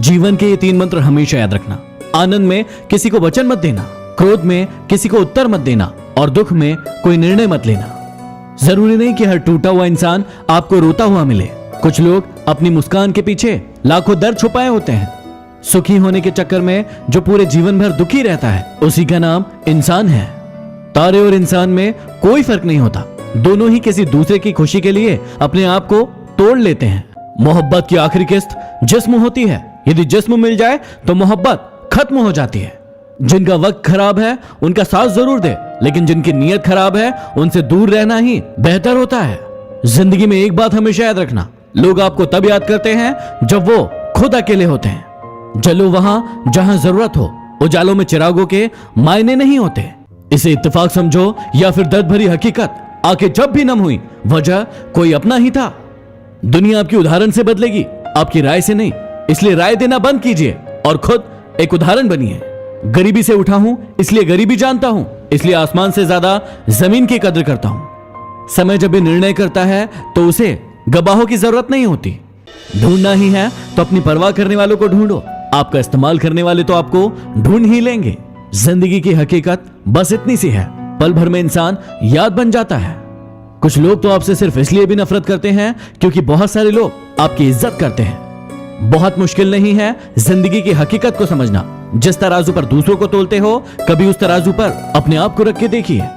जीवन के ये 3 मंत्र हमेशा याद रखना। आनंद में किसी को वचन मत देना, क्रोध में किसी को उत्तर मत देना और दुख में कोई निर्णय मत लेना। जरूरी नहीं कि हर टूटा हुआ इंसान आपको रोता हुआ मिले। कुछ लोग अपनी मुस्कान के पीछे लाखों दर्द छुपाए होते हैं। सुखी होने के चक्कर में जो पूरे जीवन भर दुखी रहता है, उसी का नाम इंसान है। तारे और इंसान में कोई फर्क नहीं होता, दोनों ही किसी दूसरे की खुशी के लिए अपने आप को तोड़ लेते हैं। मोहब्बत की आखिरी किस्त जिस्म होती है। यदि जिस्म मिल जाए तो मोहब्बत खत्म हो जाती है। जिनका वक्त खराब है उनका साथ जरूर दे, लेकिन जिनकी नीयत खराब है उनसे दूर रहना ही बेहतर होता है। जिंदगी में एक बात हमेशा याद रखना, लोग आपको तब याद करते हैं जब वो खुद अकेले होते हैं। जलो वहां जहां जरूरत हो, उजालों में चिरागों के मायने नहीं होते। इसे इत्तेफाक समझो या फिर दर्द भरी हकीकत, आंखें जब भी नम हुई वजह कोई अपना ही था। दुनिया आपकी उदाहरण से बदलेगी, आपकी राय से नहीं। इसलिए राय देना बंद कीजिए और खुद एक उदाहरण बनिए। गरीबी से उठा हूं इसलिए गरीबी जानता हूं, इसलिए आसमान से ज्यादा जमीन की कद्र करता हूं। समय जब भी निर्णय करता है तो उसे गवाहों की जरूरत नहीं होती। ढूंढना ही है तो अपनी परवाह करने वालों को ढूंढो। आपका इस्तेमाल करने वाले तो आपको ढूंढ ही लेंगे। जिंदगी की हकीकत बस इतनी सी है, पल भर में इंसान याद बन जाता है। कुछ लोग तो आपसे सिर्फ इसलिए भी नफरत करते हैं क्योंकि बहुत सारे लोग आपकी इज्जत करते हैं। बहुत मुश्किल नहीं है जिंदगी की हकीकत को समझना। जिस तराजू पर दूसरों को तोलते हो, कभी उस तराजू पर अपने आप को रख के देखिए।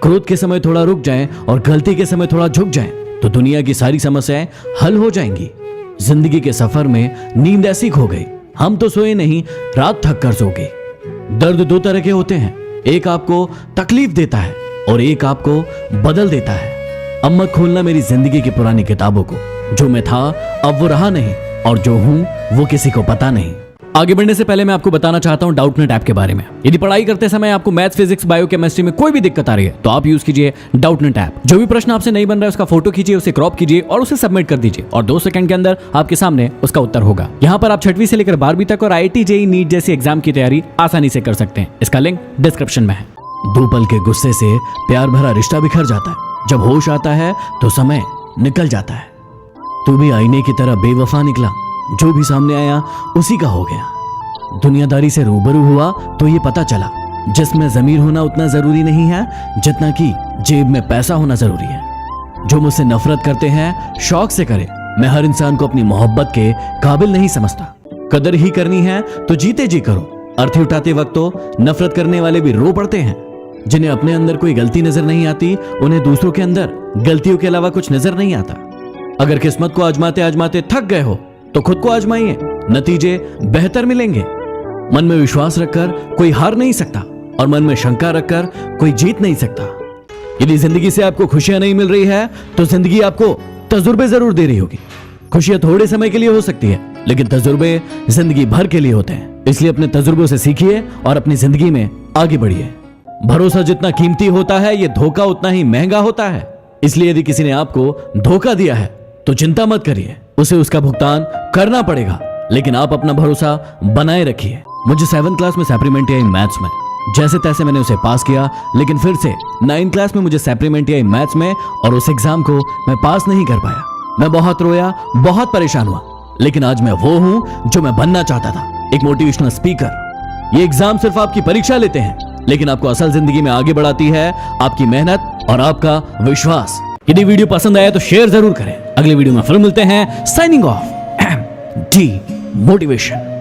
क्रोध के समय थोड़ा रुक जाएं और गलती के समय थोड़ा झुक जाएं तो दुनिया की सारी समस्याएं हल हो जाएंगी। जिंदगी के सफर में नींद ऐसी खो गई, हम तो सोए नहीं, रात थक कर सो गए। दर्द 2 तरह के होते हैं, एक आपको तकलीफ देता है और एक आपको बदल देता है। अब मत खोलना मेरी जिंदगी की पुरानी किताबों को। जो मैं था अब वो रहा नहीं, और जो हूं वो किसी को पता नहीं। आगे बढ़ने से पहले मैं आपको बताना चाहता हूं डाउटनेट ऐप के बारे में। यदि पढ़ाई करते समय आपको मैथ्स, फिजिक्स, बायो, केमिस्ट्री में कोई भी दिक्कत आ रही है तो आप यूज कीजिए डाउटनेट ऐप। जो भी प्रश्न आपसे नहीं बन रहा है उसका फोटो खींचिए, उसे क्रॉप कीजिए और उसे सबमिट कर दीजिए और 2 सेकंड के अंदर आपके सामने उसका उत्तर होगा। यहाँ पर आप 6वीं से लेकर 12वीं तक और IIT, JEE, नीट जैसी एग्जाम की तैयारी आसानी से कर सकते हैं। इसका लिंक डिस्क्रिप्शन में है। 2 पल के गुस्से से प्यार भरा रिश्ता बिखर जाता है। जब होश आता है तो समय निकल जाता है। तू भी आईने की तरह बेवफा निकला, जो भी सामने आया उसी का हो गया। दुनियादारी से रूबरू हुआ तो ये पता चला, जिसमें जमीर होना उतना जरूरी नहीं है जितना कि जेब में पैसा होना जरूरी है। जो मुझसे नफरत करते हैं शौक से करे, मैं हर इंसान को अपनी मोहब्बत के काबिल नहीं समझता। कदर ही करनी है तो जीते जी करो। अर्थी उठाते वक्त तो नफरत करने वाले भी रो पड़ते हैं। जिन्हें अपने अंदर कोई गलती नजर नहीं आती, उन्हें दूसरों के अंदर गलतियों के अलावा कुछ नजर नहीं आता। अगर किस्मत को आजमाते आजमाते थक गए हो तो खुद को आजमाइए, नतीजे बेहतर मिलेंगे। मन में विश्वास रखकर कोई हार नहीं सकता और मन में शंका रखकर कोई जीत नहीं सकता। यदि जिंदगी से आपको खुशियां नहीं मिल रही है तो जिंदगी आपको तजुर्बे जरूर दे रही होगी। खुशियां थोड़े समय के लिए हो सकती है, लेकिन तजुर्बे जिंदगी भर के लिए होते हैं। इसलिए अपने तजुर्बों से सीखिए और अपनी जिंदगी में आगे बढ़िए। भरोसा जितना कीमती होता है, ये धोखा उतना ही महंगा होता है। इसलिए यदि किसी ने आपको धोखा दिया है तो चिंता मत करिए, उसे उसका भुगतान करना पड़ेगा, लेकिन आप अपना भरोसा बनाए रखिए। मुझे 7th क्लास में सप्लीमेंट्री आई मैथ्स में, जैसे तैसे मैंने उसे पास किया, लेकिन फिर से 9th क्लास में मुझे सप्लीमेंट्री आई मैथ्स में और उस एग्जाम को मैं पास नहीं कर पाया। मैं बहुत रोया, बहुत परेशान हुआ, लेकिन आज मैं वो हूं जो मैं बनना चाहता था, एक मोटिवेशनल स्पीकर। ये एग्जाम सिर्फ आपकी परीक्षा लेते हैं, लेकिन आपको असल जिंदगी में आगे बढ़ाती है आपकी मेहनत और आपका विश्वास। यदि वीडियो पसंद आया तो शेयर जरूर करें। अगले वीडियो में फिर मिलते हैं। Signing off, D motivation.